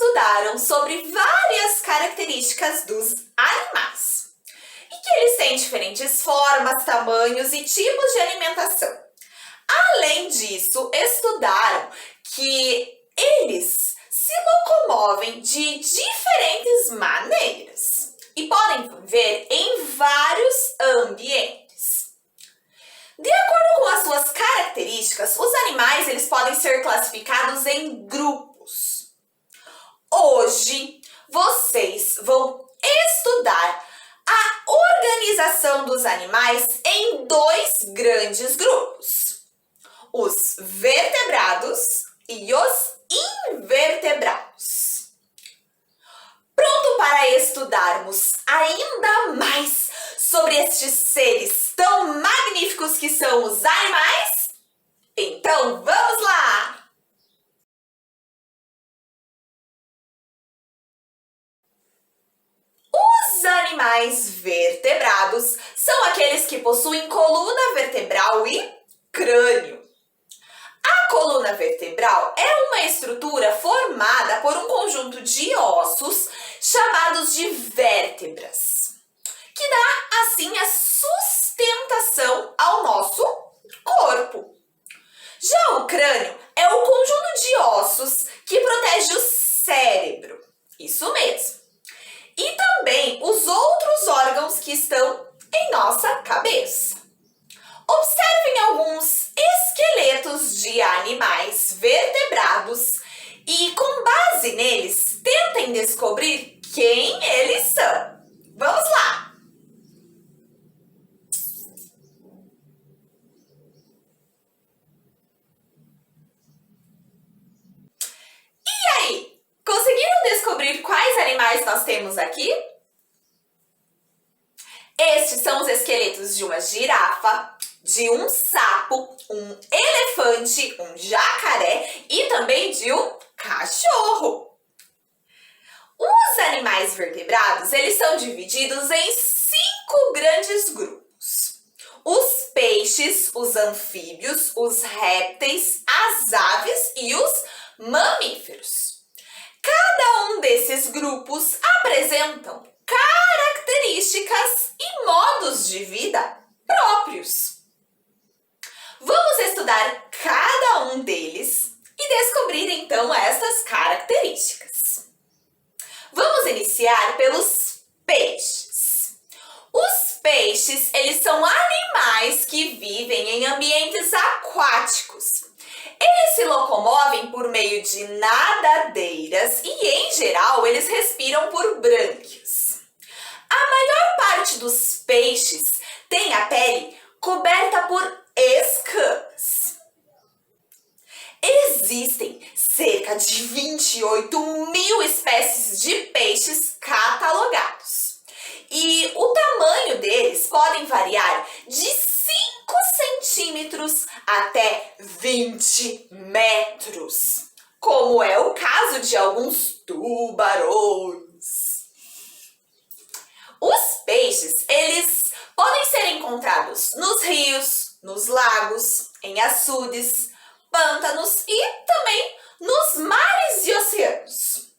estudaram sobre várias características dos animais e que eles têm diferentes formas, tamanhos e tipos de alimentação. Além disso, estudaram que eles se locomovem de diferentes maneiras e podem viver em vários ambientes. De acordo com as suas características, os animais eles podem ser classificados em grupos. Hoje, vocês vão estudar a organização dos animais em dois grandes grupos: os vertebrados e os invertebrados. Pronto para estudarmos ainda mais sobre estes seres tão magníficos que são os animais? Então vamos lá! Os animais vertebrados são aqueles que possuem coluna vertebral e crânio. A coluna vertebral é uma estrutura formada por um conjunto de ossos chamados de vértebras, que dá assim a sustentação ao nosso corpo. Já o crânio é o conjunto de ossos que protege o cérebro, isso mesmo, e também os outros órgãos que estão em nossa cabeça. Observem alguns esqueletos de animais vertebrados e, com base neles, tentem descobrir quem eles são. Vamos lá! E aí, conseguiram descobrir quais animais nós temos aqui? Estes são os esqueletos de uma girafa, de um sapo, um elefante, um jacaré e também de um cachorro. Os animais vertebrados, eles são divididos em 5 grandes grupos: os peixes, os anfíbios, os répteis, as aves e os mamíferos. Cada um desses grupos apresentam características e modos de vida próprios. Vamos estudar cada um deles e descobrir então essas características. Vamos iniciar pelos peixes. Os peixes, eles são animais que vivem em ambientes aquáticos. Eles se locomovem por meio de nadadeiras e, em geral, eles respiram por brânquias. A maior parte dos peixes tem a pele coberta por escamas. Existem cerca de 28 mil espécies de peixes catalogados. E o tamanho deles podem variar de 5 centímetros até 20 metros, como é o caso de alguns tubarões. Os peixes, eles podem ser encontrados nos rios, nos lagos, em açudes, pântanos e também nos mares e oceanos.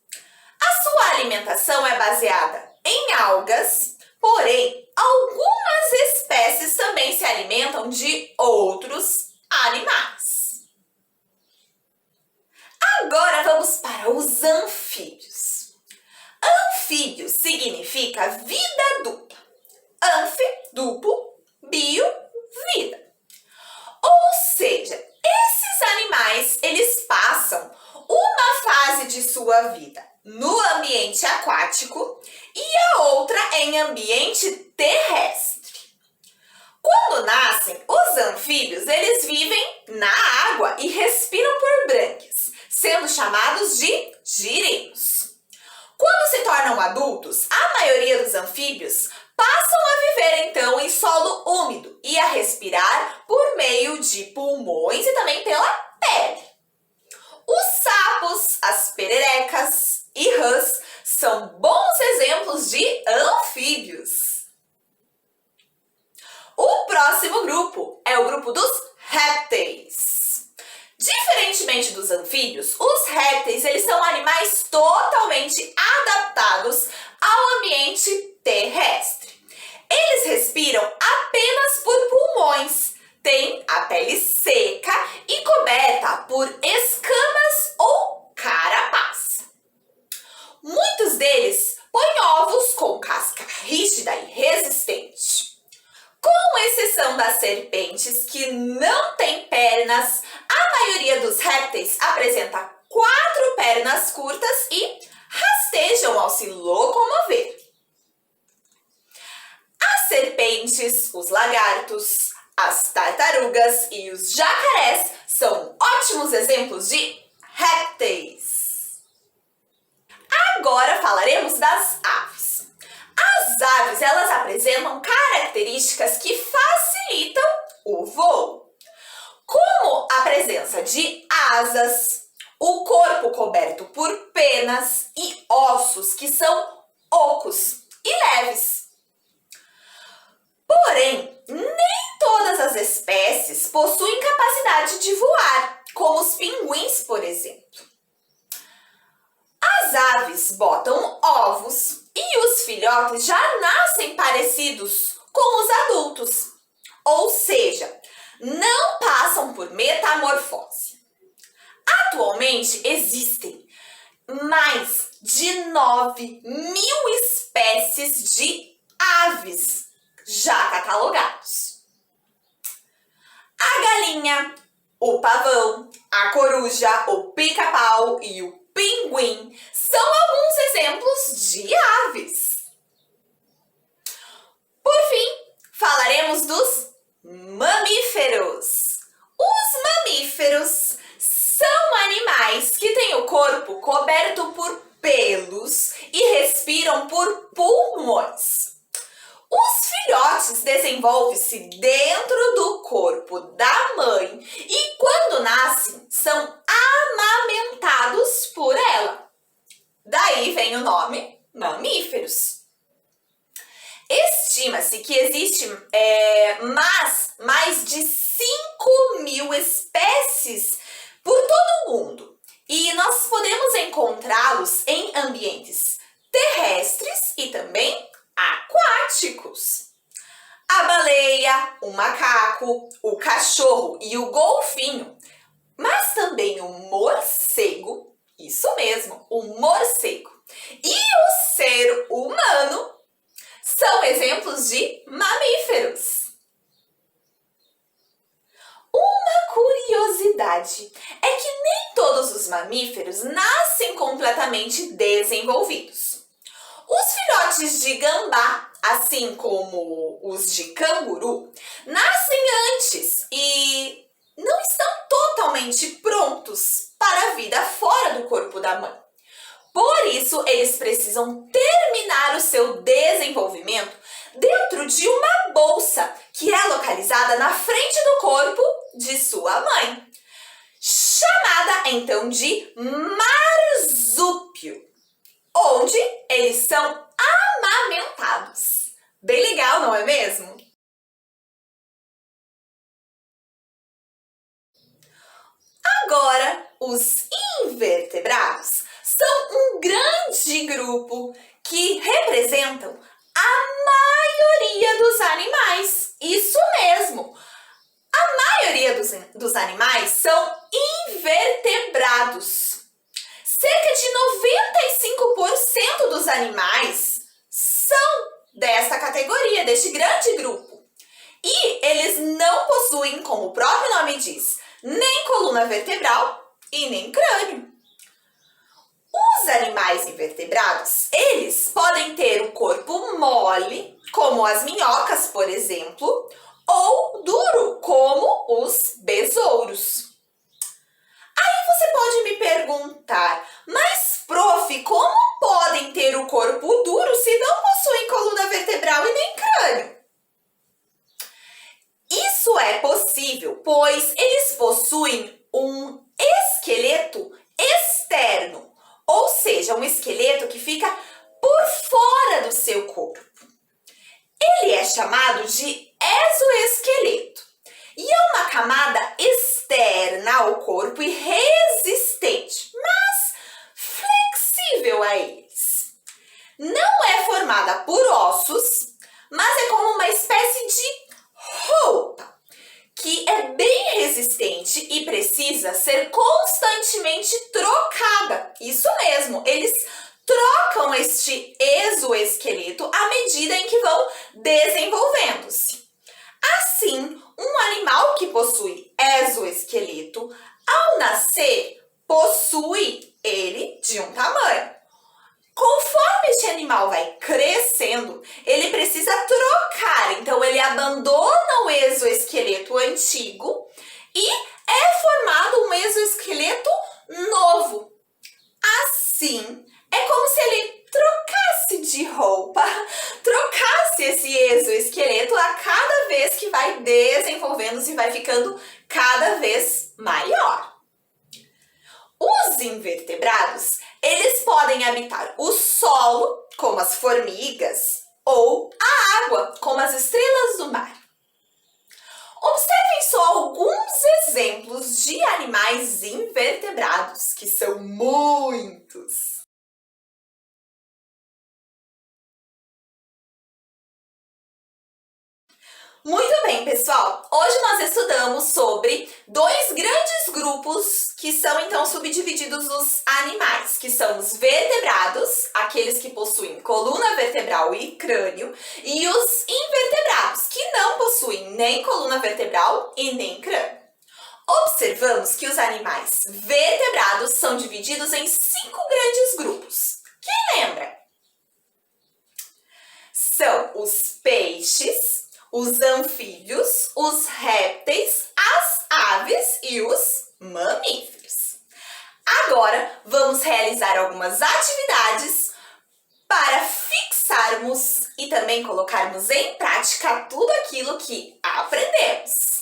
A sua alimentação é baseada em algas, porém, algumas espécies também se alimentam de outros animais. Agora vamos para os anfíbios. Anfíbio significa vida dupla. Anfi, duplo, bio, vida. Ou seja, esses animais, eles passam uma fase de sua vida no ambiente aquático e a outra em ambiente terrestre. Quando nascem, os anfíbios, eles vivem na água e respiram por brânquias, sendo chamados de girinos. Quando se tornam adultos, a maioria dos anfíbios passam a viver então em solo úmido e a respirar por meio de pulmões e também pela pele. Os sapos, as pererecas e rãs são bons exemplos de anfíbios. O próximo grupo é o grupo dos répteis. De Diferentemente dos anfíbios, os répteis eles são animais totalmente adaptados ao ambiente terrestre. Eles respiram apenas por pulmões, têm a pele seca e coberta por escamas ou carapaça. Muitos deles põem ovos com casca rígida e resistente. Com exceção das serpentes, que não têm pernas, a maioria dos répteis apresenta 4 pernas curtas e rastejam ao se locomover. As serpentes, os lagartos, as tartarugas e os jacarés são ótimos exemplos de répteis. Agora falaremos das aves. As aves, elas apresentam características que facilitam o voo, como a presença de asas, o corpo coberto por penas e ossos que são ocos e leves. Porém, nem todas as espécies possuem capacidade de voar, como os pinguins, por exemplo. As aves botam ovos e os filhotes já nascem parecidos com os adultos, ou seja, não passam por metamorfose. Atualmente existem mais de 9.000 espécies de aves já catalogados. A galinha, o pavão, a coruja, o pica-pau e o pinguim são alguns exemplos de aves. Por fim, falaremos dos mamíferos. Os mamíferos são animais que têm o corpo coberto por pelos e respiram por pulmões. Os filhotes desenvolvem-se dentro do corpo da mãe e, quando nascem, são amamentados por ela. Daí vem o nome mamíferos. Estima-se que existem mais de 5.000 espécies por todo o mundo e nós podemos encontrá-los em ambientes terrestres e também aquáticos. A baleia, o macaco, o cachorro e o golfinho, mas também o morcego, isso mesmo, o morcego, e o ser humano são exemplos de mamíferos. Uma curiosidade é que nem todos os mamíferos nascem completamente desenvolvidos. Os filhotes de gambá, assim como os de canguru, nascem antes e não estão totalmente prontos para a vida fora do corpo da mãe. Por isso, eles precisam terminar o seu desenvolvimento dentro de uma bolsa que é localizada na frente do corpo de sua mãe, chamada então de marsúpio, onde eles são amamentados. Bem legal, não é mesmo? Agora, os invertebrados são um grande grupo que representam a maioria dos animais. Isso mesmo! A maioria dos animais são invertebrados. Cerca de 95% dos animais são dessa categoria, deste grande grupo. E eles não possuem, como o próprio nome diz, nem coluna vertebral e nem crânio. Os animais invertebrados, eles podem ter o corpo mole, como as minhocas, por exemplo, ou duro, como os besouros. Aí você pode me perguntar, mas prof, como podem ter o corpo duro se não possuem coluna vertebral e nem crânio? Isso é possível, pois eles possuem um esqueleto externo, ou seja, um esqueleto que fica por fora do seu corpo. Ele é chamado de exoesqueleto e é uma camada externa ao corpo e resistente, mas flexível a eles. Não é formada por ossos, mas é como uma espécie de roupa, que é bem resistente e precisa ser constantemente trocada. Isso mesmo, eles trocam este exoesqueleto à medida em que vão desenvolvendo-se. Assim, um animal que possui exoesqueleto, ao nascer, possui ele de um tamanho. Conforme este animal vai crescendo, ele precisa trocar, então ele abandona o exoesqueleto antigo e é formado um exoesqueleto novo. Assim, é como se ele trocasse de roupa, trocasse esse exoesqueleto a cada vez que vai desenvolvendo-se e vai ficando cada vez maior. Os invertebrados, eles podem habitar o solo, como as formigas, ou a água, como as estrelas do mar. Observem só alguns exemplos de animais invertebrados, que são muitos. Muito bem, pessoal! Hoje nós estudamos sobre dois grandes grupos que são então subdivididos nos animais, que são os vertebrados, aqueles que possuem coluna vertebral e crânio, e os invertebrados, que não possuem nem coluna vertebral e nem crânio. Observamos que os animais vertebrados são divididos em 5 grandes grupos. Quem lembra? São os peixes, os anfíbios, os répteis, as aves e os mamíferos. Agora, vamos realizar algumas atividades para fixarmos e também colocarmos em prática tudo aquilo que aprendemos.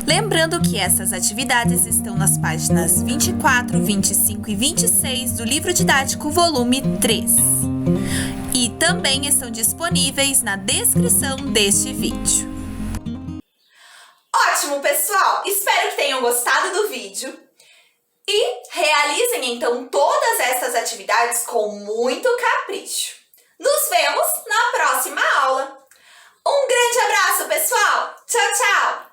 Lembrando que essas atividades estão nas páginas 24, 25 e 26 do livro didático volume 3. E também estão disponíveis na descrição deste vídeo. Ótimo, pessoal! Espero que tenham gostado do vídeo e realizem então todas essas atividades com muito capricho. Nos vemos na próxima aula. Um grande abraço, pessoal! Tchau, tchau!